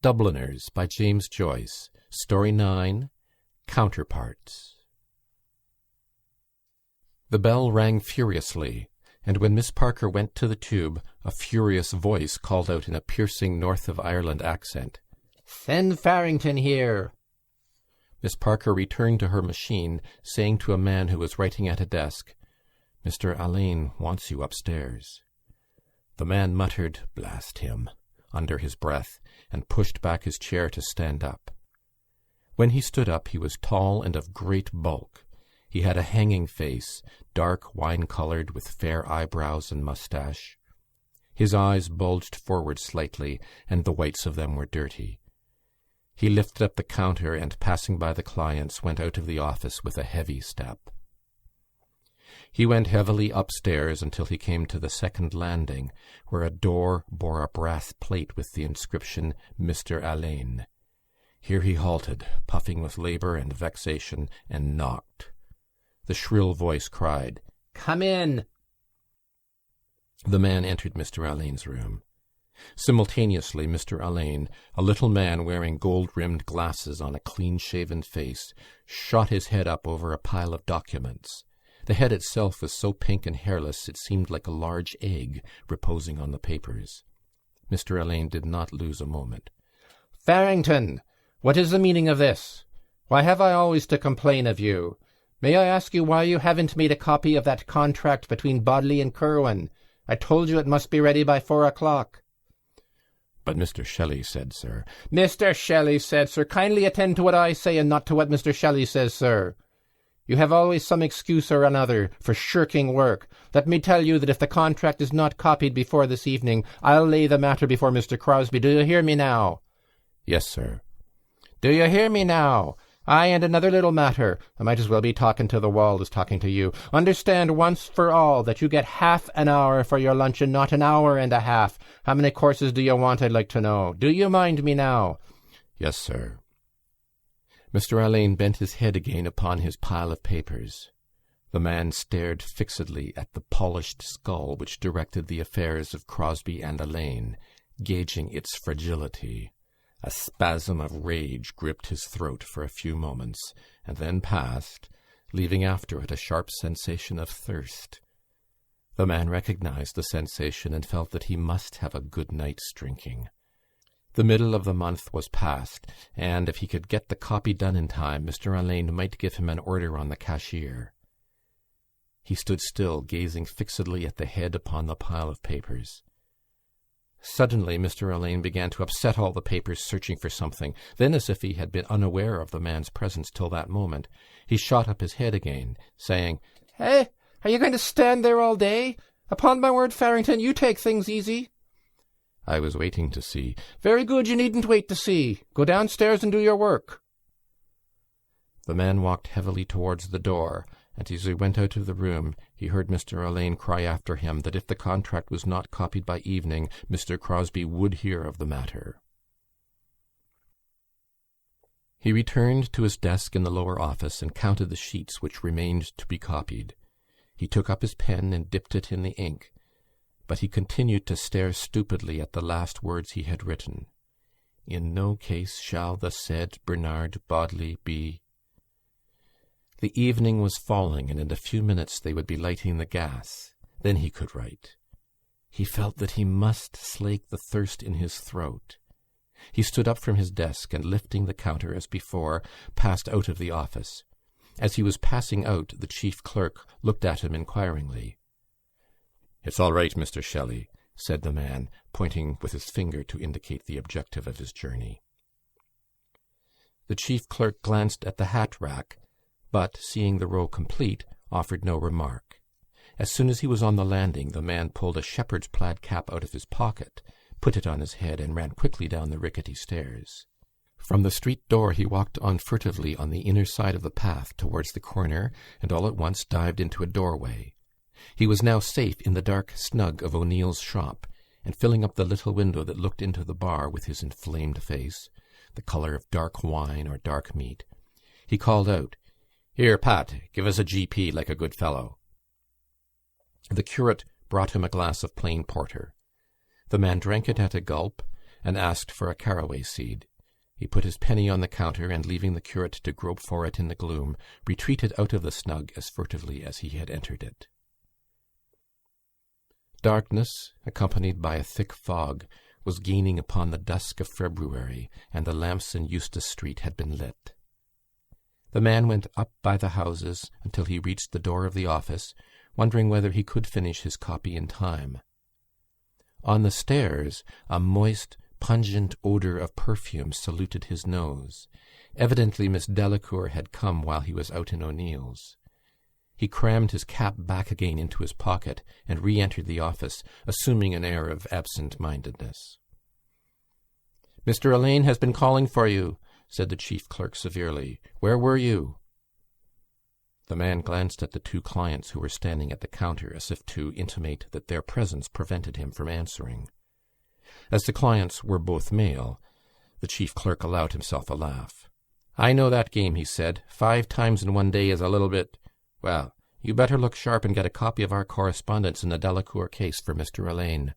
Dubliners by James Joyce. Story 9. Counterparts. The bell rang furiously, and when Miss Parker went to the tube, a furious voice called out in a piercing North of Ireland accent, "Send Farrington here." Miss Parker returned to her machine, saying to a man who was writing at a desk, "Mr. Alleyne wants you upstairs." The man muttered, "Blast him," under his breath, and pushed back his chair to stand up. When he stood up, he was tall and of great bulk. He had a hanging face, dark wine-coloured, with fair eyebrows and moustache. His eyes bulged forward slightly, and the whites of them were dirty. He lifted up the counter and, passing by the clients, went out of the office with a heavy step. He went heavily upstairs until he came to the second landing, where a door bore a brass plate with the inscription, "Mr. Alleyne." Here he halted, puffing with labour and vexation, and knocked. The shrill voice cried, "Come in." The man entered Mr. Alleyne's room. Simultaneously, Mr. Alleyne, a little man wearing gold-rimmed glasses on a clean-shaven face, shot his head up over a pile of documents. The head itself was so pink and hairless it seemed like a large egg reposing on the papers. Mr. Alleyne did not lose a moment. "Farrington, what is the meaning of this? Why have I always to complain of you? May I ask you why you haven't made a copy of that contract between Bodley and Curwen? I told you it must be ready by 4 o'clock. "But Mr. Shelley said, sir—" "Mr. Shelley said, sir. Kindly attend to what I say and not to what Mr. Shelley says, sir. You have always some excuse or another for shirking work. Let me tell you that if the contract is not copied before this evening, I'll lay the matter before Mr. Crosby. Do you hear me now?" "Yes, sir." "Do you hear me now? Aye, and another little matter. I might as well be talking to the wall as talking to you. Understand once for all that you get half an hour for your luncheon, not an hour and a half. How many courses do you want, I'd like to know? Do you mind me now?" "Yes, sir." Mr. Alleyne bent his head again upon his pile of papers. The man stared fixedly at the polished skull which directed the affairs of Crosby and Alleyne, gauging its fragility. A spasm of rage gripped his throat for a few moments, and then passed, leaving after it a sharp sensation of thirst. The man recognised the sensation and felt that he must have a good night's drinking. The middle of the month was past, and if he could get the copy done in time, Mr. Alleyne might give him an order on the cashier. He stood still, gazing fixedly at the head upon the pile of papers. Suddenly Mr. Alleyne began to upset all the papers, searching for something. Then, as if he had been unaware of the man's presence till that moment, he shot up his head again, saying, "Hey, are you going to stand there all day? Upon my word, Farrington, you take things easy." "I was waiting to see." "Very good, you needn't wait to see. Go downstairs and do your work." The man walked heavily towards the door, and as he went out of the room, he heard Mr. Alleyne cry after him that if the contract was not copied by evening, Mr. Crosby would hear of the matter. He returned to his desk in the lower office and counted the sheets which remained to be copied. He took up his pen and dipped it in the ink, but he continued to stare stupidly at the last words he had written. "In no case shall the said Bernard Bodley be—" The evening was falling, and in a few minutes they would be lighting the gas. Then he could write. He felt that he must slake the thirst in his throat. He stood up from his desk and, lifting the counter as before, passed out of the office. As he was passing out, the chief clerk looked at him inquiringly. "It's all right, Mr. Shelley," said the man, pointing with his finger to indicate the objective of his journey. The chief clerk glanced at the hat-rack, but, seeing the row complete, offered no remark. As soon as he was on the landing, the man pulled a shepherd's plaid cap out of his pocket, put it on his head, and ran quickly down the rickety stairs. From the street door he walked on furtively on the inner side of the path towards the corner, and all at once dived into a doorway. He was now safe in the dark snug of O'Neill's shop, and filling up the little window that looked into the bar with his inflamed face, the colour of dark wine or dark meat, he called out, "Here, Pat, give us a GP like a good fellow." The curate brought him a glass of plain porter. The man drank it at a gulp, and asked for a caraway seed. He put his penny on the counter and, leaving the curate to grope for it in the gloom, retreated out of the snug as furtively as he had entered it. Darkness, accompanied by a thick fog, was gaining upon the dusk of February, and the lamps in Eustace Street had been lit. The man went up by the houses until he reached the door of the office, wondering whether he could finish his copy in time. On the stairs, a moist, pungent odour of perfume saluted his nose. Evidently Miss Delacour had come while he was out in O'Neill's. He crammed his cap back again into his pocket and re-entered the office, assuming an air of absent-mindedness. "Mr. Alleyne has been calling for you," said the chief clerk severely. "Where were you?" The man glanced at the two clients who were standing at the counter, as if to intimate that their presence prevented him from answering. As the clients were both male, the chief clerk allowed himself a laugh. "I know that game," he said. 5 times in one day is a little bit... Well, you better look sharp and get a copy of our correspondence in the Delacour case for Mr. Alleyne."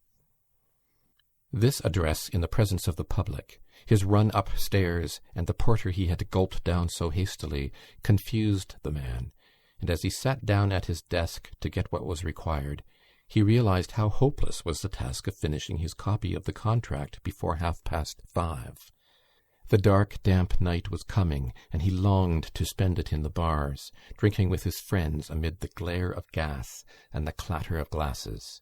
This address in the presence of the public, his run upstairs, and the porter he had gulped down so hastily, confused the man, and as he sat down at his desk to get what was required, he realised how hopeless was the task of finishing his copy of the contract before 5:30. The dark, damp night was coming, and he longed to spend it in the bars, drinking with his friends amid the glare of gas and the clatter of glasses.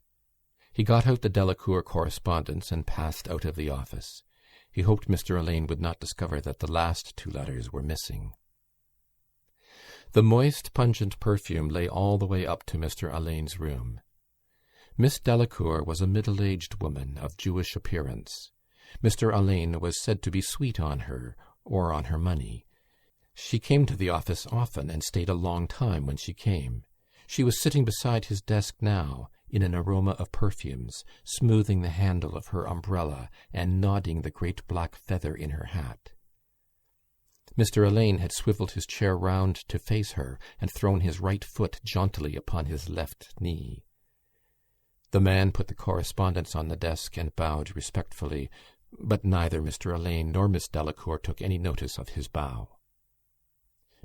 He got out the Delacour correspondence and passed out of the office. He hoped Mr. Alleyne would not discover that the last 2 letters were missing. The moist, pungent perfume lay all the way up to Mr. Alleyne's room. Miss Delacour was a middle-aged woman of Jewish appearance. Mr. Alleyne was said to be sweet on her, or on her money. She came to the office often, and stayed a long time when she came. She was sitting beside his desk now, in an aroma of perfumes, smoothing the handle of her umbrella, and nodding the great black feather in her hat. Mr. Alleyne had swivelled his chair round to face her, and thrown his right foot jauntily upon his left knee. The man put the correspondence on the desk and bowed respectfully, but neither Mr. Alleyne nor Miss Delacour took any notice of his bow.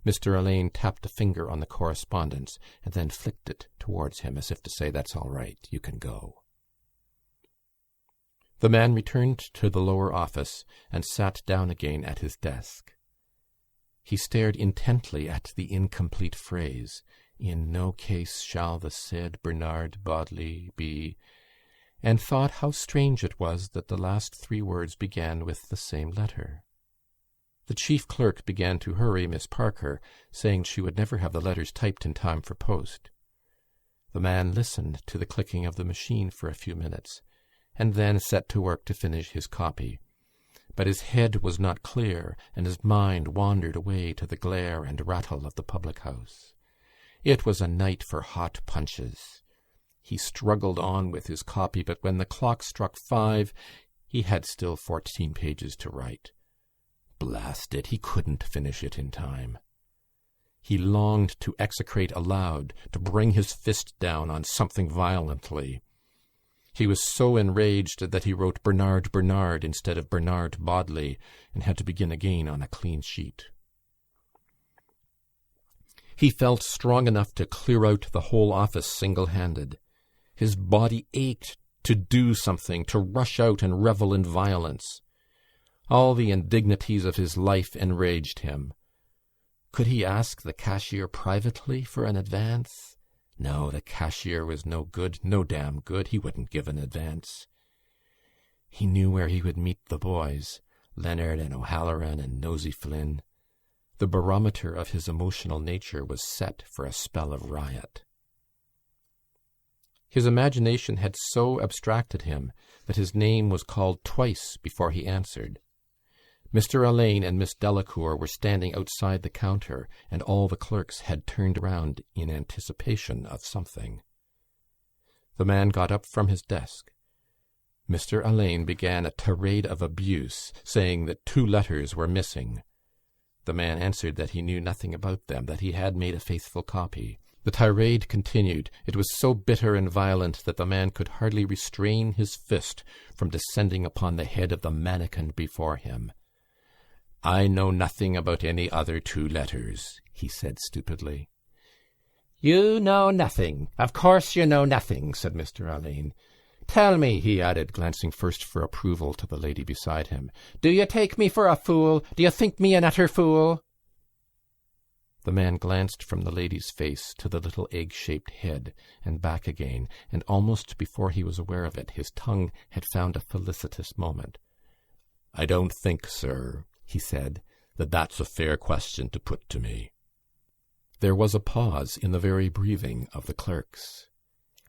Mr. Alleyne tapped a finger on the correspondence and then flicked it towards him as if to say, "That's all right, you can go." The man returned to the lower office and sat down again at his desk. He stared intently at the incomplete phrase, "In no case shall the said Bernard Bodley be," and thought how strange it was that the last 3 words began with the same letter. The chief clerk began to hurry Miss Parker, saying she would never have the letters typed in time for post. The man listened to the clicking of the machine for a few minutes, and then set to work to finish his copy. But his head was not clear, and his mind wandered away to the glare and rattle of the public-house. It was a night for hot punches. He struggled on with his copy, but when the clock struck 5, he had still 14 pages to write. Blast it, he couldn't finish it in time. He longed to execrate aloud, to bring his fist down on something violently. He was so enraged that he wrote Bernard Bernard instead of Bernard Bodley, and had to begin again on a clean sheet. He felt strong enough to clear out the whole office single-handed. His body ached to do something, to rush out and revel in violence. All the indignities of his life enraged him. Could he ask the cashier privately for an advance? No, the cashier was no good, no damn good. He wouldn't give an advance. He knew where he would meet the boys, Leonard and O'Halloran and Nosey Flynn. The barometer of his emotional nature was set for a spell of riot. His imagination had so abstracted him that his name was called twice before he answered. Mr. Alleyne and Miss Delacour were standing outside the counter, and all the clerks had turned round in anticipation of something. The man got up from his desk. Mr. Alleyne began a tirade of abuse, saying that 2 letters were missing. The man answered that he knew nothing about them, that he had made a faithful copy. The tirade continued. It was so bitter and violent that the man could hardly restrain his fist from descending upon the head of the mannikin before him. "I know nothing about any other two letters," he said stupidly. "You know nothing. Of course you know nothing," said Mr. Alleyne. "Tell me," he added, glancing first for approval to the lady beside him, "do you take me for a fool? Do you think me an utter fool?" The man glanced from the lady's face to the little egg-shaped head and back again, and almost before he was aware of it, his tongue had found a felicitous moment. "I don't think, sir," he said, "that that's a fair question to put to me." There was a pause in the very breathing of the clerks.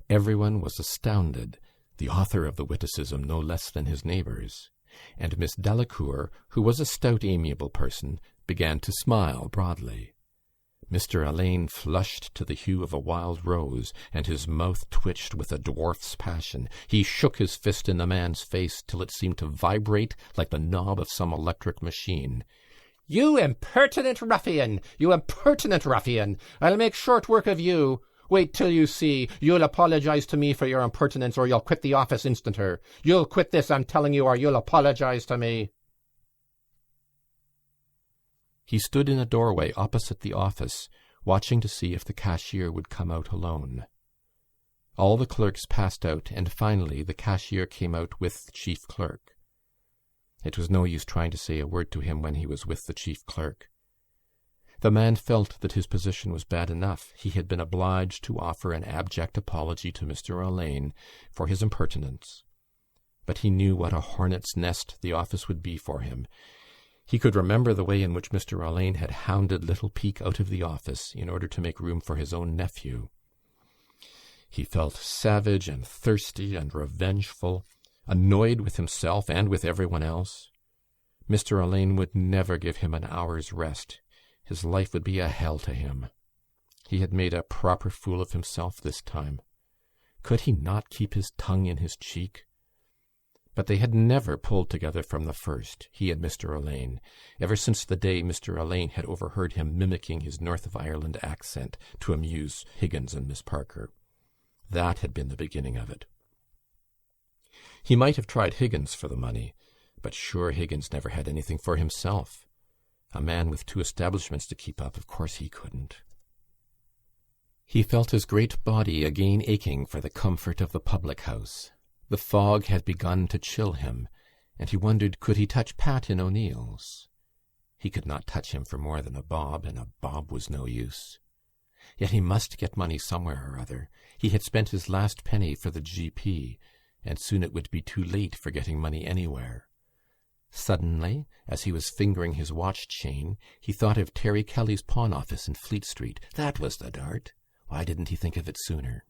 Everyone was astounded, the author of the witticism no less than his neighbours, and Miss Delacour, who was a stout, amiable person, began to smile broadly. Mr. Alleyne flushed to the hue of a wild rose, and his mouth twitched with a dwarf's passion. He shook his fist in the man's face till it seemed to vibrate like the knob of some electric machine. "You impertinent ruffian! You impertinent ruffian! I'll make short work of you. Wait till you see. You'll apologise to me for your impertinence, or you'll quit the office instanter. You'll quit this, I'm telling you, or you'll apologise to me." He stood in a doorway opposite the office, watching to see if the cashier would come out alone. All the clerks passed out, and finally the cashier came out with the chief clerk. It was no use trying to say a word to him when he was with the chief clerk. The man felt that his position was bad enough. He had been obliged to offer an abject apology to Mr. Alleyne for his impertinence, but he knew what a hornet's nest the office would be for him. He could remember the way in which Mr. Alleyne had hounded little Peake out of the office in order to make room for his own nephew. He felt savage and thirsty and revengeful, annoyed with himself and with everyone else. Mr. Alleyne would never give him an hour's rest. His life would be a hell to him. He had made a proper fool of himself this time. Could he not keep his tongue in his cheek? But they had never pulled together from the first, he and Mr. Alleyne, ever since the day Mr. Alleyne had overheard him mimicking his North of Ireland accent to amuse Higgins and Miss Parker. That had been the beginning of it. He might have tried Higgins for the money, but sure Higgins never had anything for himself. A man with 2 establishments to keep up, of course he couldn't. He felt his great body again aching for the comfort of the public-house. The fog had begun to chill him, and he wondered could he touch Pat in O'Neill's. He could not touch him for more than a bob, and a bob was no use. Yet he must get money somewhere or other. He had spent his last penny for the GP, and soon it would be too late for getting money anywhere. Suddenly, as he was fingering his watch chain, he thought of Terry Kelly's pawn office in Fleet Street. That was the dart. Why didn't he think of it sooner?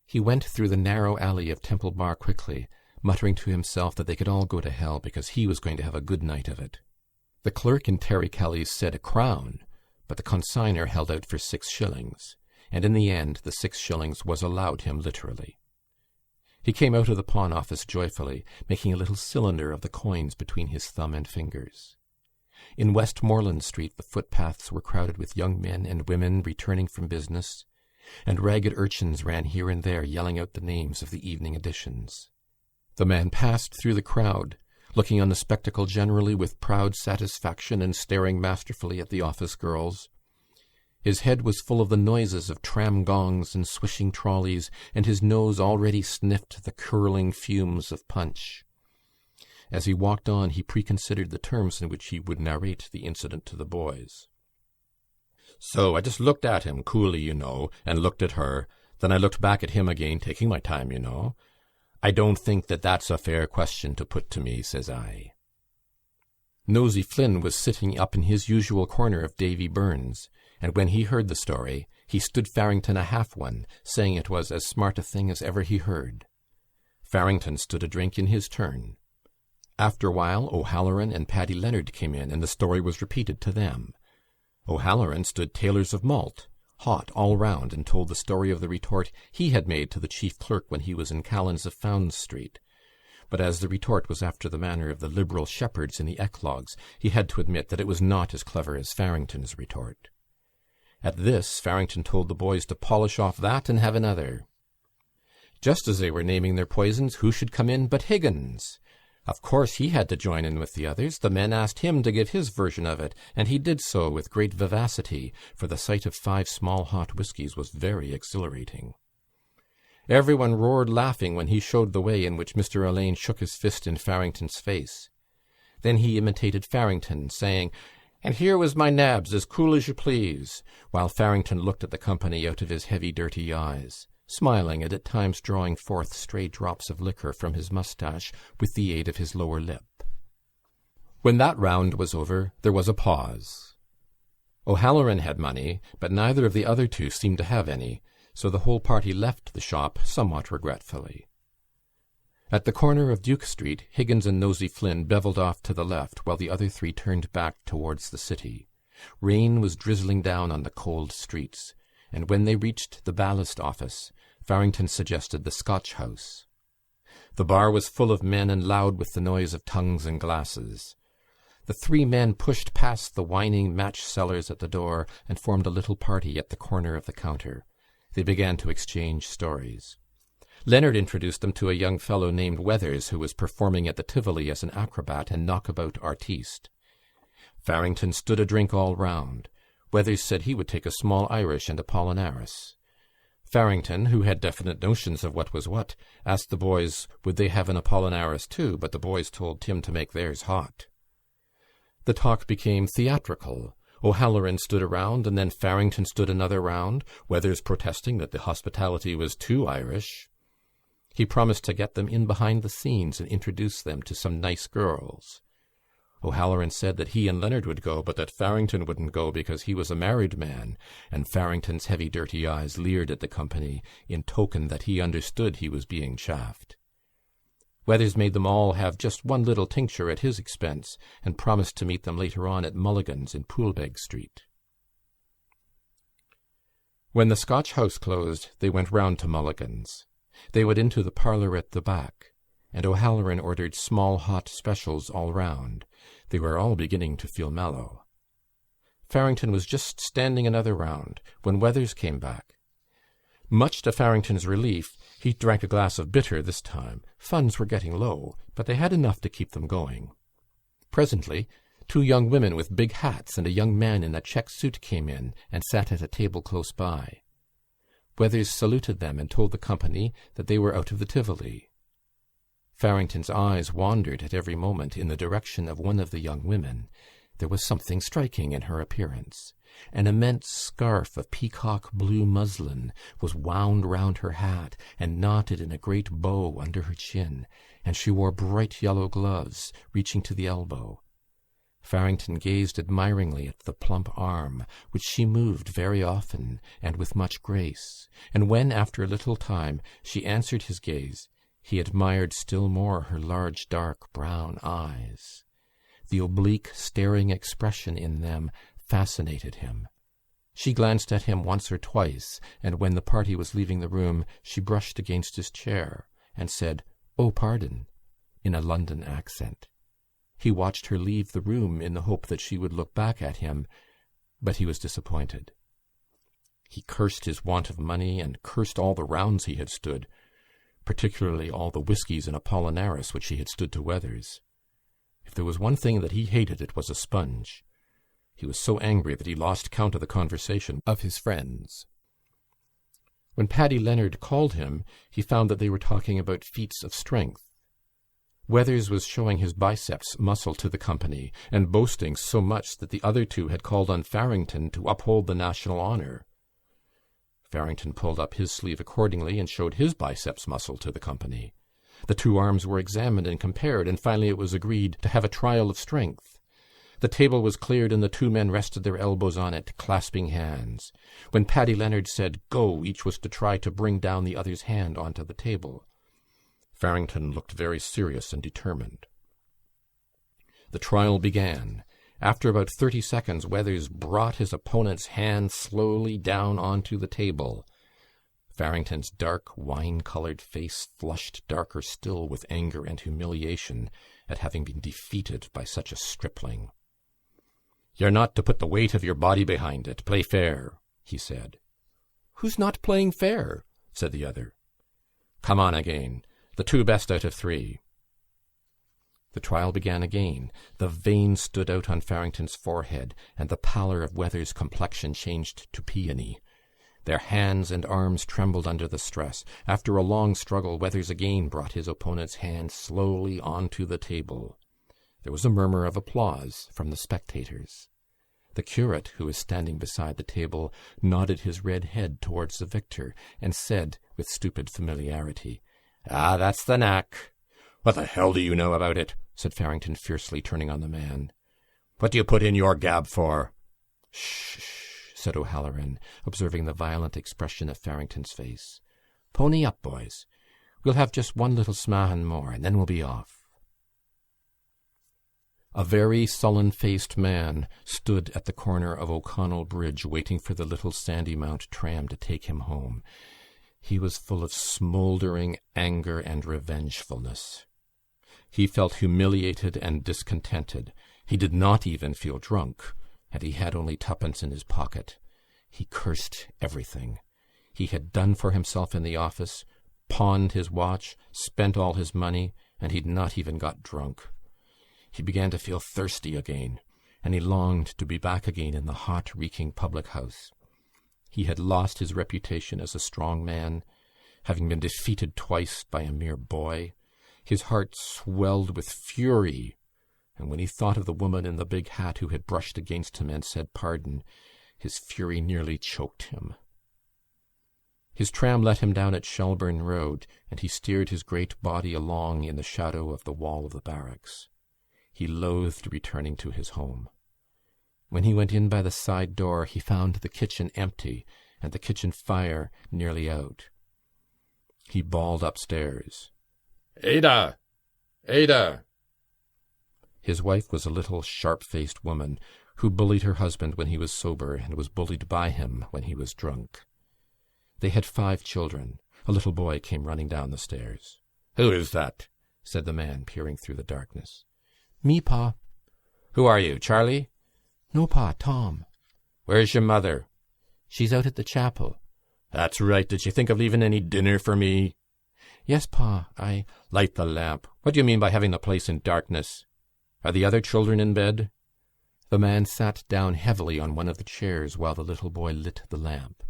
He went through the narrow alley of Temple Bar quickly, muttering to himself that they could all go to hell because he was going to have a good night of it. The clerk in Terry Kelly's said a crown, but the consignor held out for 6 shillings, and in the end the 6 shillings was allowed him literally. He came out of the pawn office joyfully, making a little cylinder of the coins between his thumb and fingers. In Westmoreland Street the footpaths were crowded with young men and women returning from business, and ragged urchins ran here and there yelling out the names of the evening editions. The man passed through the crowd, looking on the spectacle generally with proud satisfaction and staring masterfully at the office girls. His head was full of the noises of tram gongs and swishing trolleys, and his nose already sniffed the curling fumes of punch. As he walked on, he preconsidered the terms in which he would narrate the incident to the boys. "So I just looked at him, coolly, you know, and looked at her. Then I looked back at him again, taking my time, you know. 'I don't think that that's a fair question to put to me,' says I." Nosey Flynn was sitting up in his usual corner of Davy Byrne's, and when he heard the story, he stood Farrington a half one, saying it was as smart a thing as ever he heard. Farrington stood a drink in his turn. After a while, O'Halloran and Paddy Leonard came in, and the story was repeated to them. O'Halloran stood tailors of malt, hot all round, and told the story of the retort he had made to the chief clerk when he was in Callan's of Fownes Street. But as the retort was after the manner of the liberal shepherds in the eclogues, he had to admit that it was not as clever as Farrington's retort. At this, Farrington told the boys to polish off that and have another. Just as they were naming their poisons, who should come in but Higgins? Of course he had to join in with the others. The men asked him to give his version of it, and he did so with great vivacity, for the sight of 5 small hot whiskies was very exhilarating. Everyone roared laughing when he showed the way in which Mr. Alleyne shook his fist in Farrington's face. Then he imitated Farrington, saying, "And here was my nabs, as cool as you please," while Farrington looked at the company out of his heavy dirty eyes, smiling and at times drawing forth stray drops of liquor from his moustache with the aid of his lower lip. When that round was over, there was a pause. O'Halloran had money, but neither of the other two seemed to have any, so the whole party left the shop somewhat regretfully. At the corner of Duke Street, Higgins and Nosey Flynn bevelled off to the left, while the other 3 turned back towards the city. Rain was drizzling down on the cold streets, and when they reached the ballast office, Farrington suggested the Scotch House. The bar was full of men and loud with the noise of tongues and glasses. The 3 men pushed past the whining match-sellers at the door and formed a little party at the corner of the counter. They began to exchange stories. Leonard introduced them to a young fellow named Weathers, who was performing at the Tivoli as an acrobat and knockabout artiste. Farrington stood a drink all round. Weathers said he would take a small Irish and Apollinaris. Farrington, who had definite notions of what was what, asked the boys would they have an Apollinaris too, but the boys told Tim to make theirs hot. The talk became theatrical. O'Halloran stood a round, and then Farrington stood another round, Weathers protesting that the hospitality was too Irish. He promised to get them in behind the scenes and introduce them to some nice girls. O'Halloran said that he and Leonard would go, but that Farrington wouldn't go because he was a married man, and Farrington's heavy dirty eyes leered at the company in token that he understood he was being chaffed. Weathers made them all have just one little tincture at his expense, and promised to meet them later on at Mulligan's in Poolbeg Street. When the Scotch House closed, they went round to Mulligan's. They went into the parlour at the back, and O'Halloran ordered small hot specials all round. They were all beginning to feel mellow. Farrington was just standing another round when Weathers came back. Much to Farrington's relief, he drank a glass of bitter this time. Funds were getting low, but they had enough to keep them going. Presently, 2 young women with big hats and a young man in a check suit came in and sat at a table close by. Weathers saluted them and told the company that they were out of the Tivoli. Farrington's eyes wandered at every moment in the direction of one of the young women. There was something striking in her appearance. An immense scarf of peacock blue muslin was wound round her hat and knotted in a great bow under her chin, and she wore bright yellow gloves reaching to the elbow. Farrington gazed admiringly at the plump arm, which she moved very often and with much grace, and when, after a little time, she answered his gaze, he admired still more her large dark brown eyes. The oblique, staring expression in them fascinated him. She glanced at him once or twice, and when the party was leaving the room, she brushed against his chair and said, "Oh, pardon," in a London accent. He watched her leave the room in the hope that she would look back at him, but he was disappointed. He cursed his want of money and cursed all the rounds he had stood, particularly all the whiskies and Apollinaris which he had stood to Weathers. If there was one thing that he hated, it was a sponge. He was so angry that he lost count of the conversation of his friends. When Paddy Leonard called him, he found that they were talking about feats of strength. Weathers was showing his biceps muscle to the company and boasting so much that the other 2 had called on Farrington to uphold the national honour. Farrington pulled up his sleeve accordingly and showed his biceps muscle to the company. The 2 arms were examined and compared, and finally it was agreed to have a trial of strength. The table was cleared and the 2 men rested their elbows on it, clasping hands. When Paddy Leonard said "go," each was to try to bring down the other's hand onto the table. Farrington looked very serious and determined. The trial began. After about 30 seconds, Weathers brought his opponent's hand slowly down onto the table. Farrington's dark, wine-coloured face flushed darker still with anger and humiliation at having been defeated by such a stripling. "You're not to put the weight of your body behind it. Play fair." he said. "Who's not playing fair?" said the other. "Come on again. The 2 best out of 3. The trial began again. The veins stood out on Farrington's forehead, and the pallor of Weathers' complexion changed to peony. Their hands and arms trembled under the stress. After a long struggle, Weathers again brought his opponent's hand slowly onto the table. There was a murmur of applause from the spectators. The curate, who was standing beside the table, nodded his red head towards the victor, and said, with stupid familiarity, "Ah, that's the knack." "What the hell do you know about it?" said Farrington fiercely, turning on the man. "What do you put in your gab for?" "Shh," said O'Halloran, observing the violent expression of Farrington's face. "Pony up, boys. We'll have just one little smahan more, and then we'll be off." A very sullen-faced man stood at the corner of O'Connell Bridge waiting for the little Sandymount tram to take him home. He was full of smouldering anger and revengefulness. He felt humiliated and discontented. He did not even feel drunk, and he had only 2pence in his pocket. He cursed everything. He had done for himself in the office, pawned his watch, spent all his money, and he'd not even got drunk. He began to feel thirsty again, and he longed to be back again in the hot, reeking public-house. He had lost his reputation as a strong man, having been defeated twice by a mere boy. His heart swelled with fury, and when he thought of the woman in the big hat who had brushed against him and said pardon, his fury nearly choked him. His tram let him down at Shelburne Road, and he steered his great body along in the shadow of the wall of the barracks. He loathed returning to his home. When he went in by the side door, he found the kitchen empty and the kitchen fire nearly out. He bawled upstairs, "Ada! Ada!" His wife was a little sharp-faced woman who bullied her husband when he was sober and was bullied by him when he was drunk. They had 5 children. A little boy came running down the stairs. "Who is that?" said the man, peering through the darkness. "Me, Pa." "Who are you, Charlie?" "No, Pa, Tom." "Where's your mother?" "She's out at the chapel." "That's right. Did she think of leaving any dinner for me?" "Yes, Pa, I—" "Light the lamp. What do you mean by having the place in darkness? Are the other children in bed?" The man sat down heavily on one of the chairs while the little boy lit the lamp.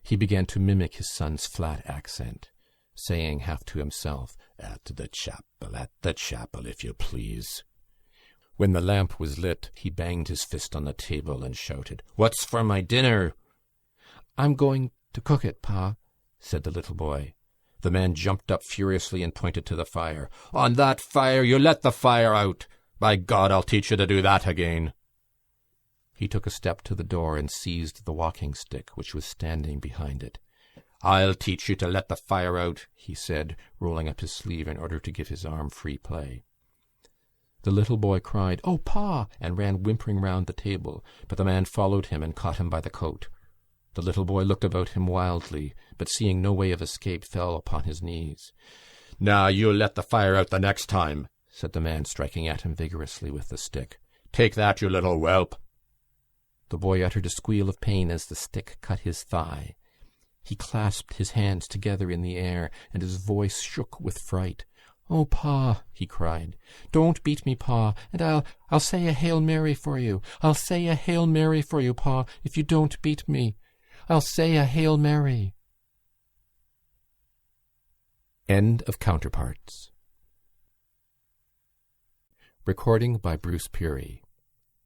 He began to mimic his son's flat accent, saying half to himself, at the chapel, if you please." When the lamp was lit, he banged his fist on the table and shouted, "What's for my dinner?" "I'm going to cook it, Pa," said the little boy. The man jumped up furiously and pointed to the fire. "On that fire! You let the fire out! By God, I'll teach you to do that again!" He took a step to the door and seized the walking stick which was standing behind it. "I'll teach you to let the fire out," he said, rolling up his sleeve in order to give his arm free play. The little boy cried, "Oh, Pa!" and ran whimpering round the table, but the man followed him and caught him by the coat. The little boy looked about him wildly, but seeing no way of escape, fell upon his knees. "Now you'll let the fire out the next time," said the man, striking at him vigorously with the stick. "Take that, you little whelp." The boy uttered a squeal of pain as the stick cut his thigh. He clasped his hands together in the air, and his voice shook with fright. "Oh, Pa," he cried, "don't beat me, Pa, and I'll say a Hail Mary for you. I'll say a Hail Mary for you, Pa, if you don't beat me. I'll say a Hail Mary." End of Counterparts. Recording by Bruce Peary.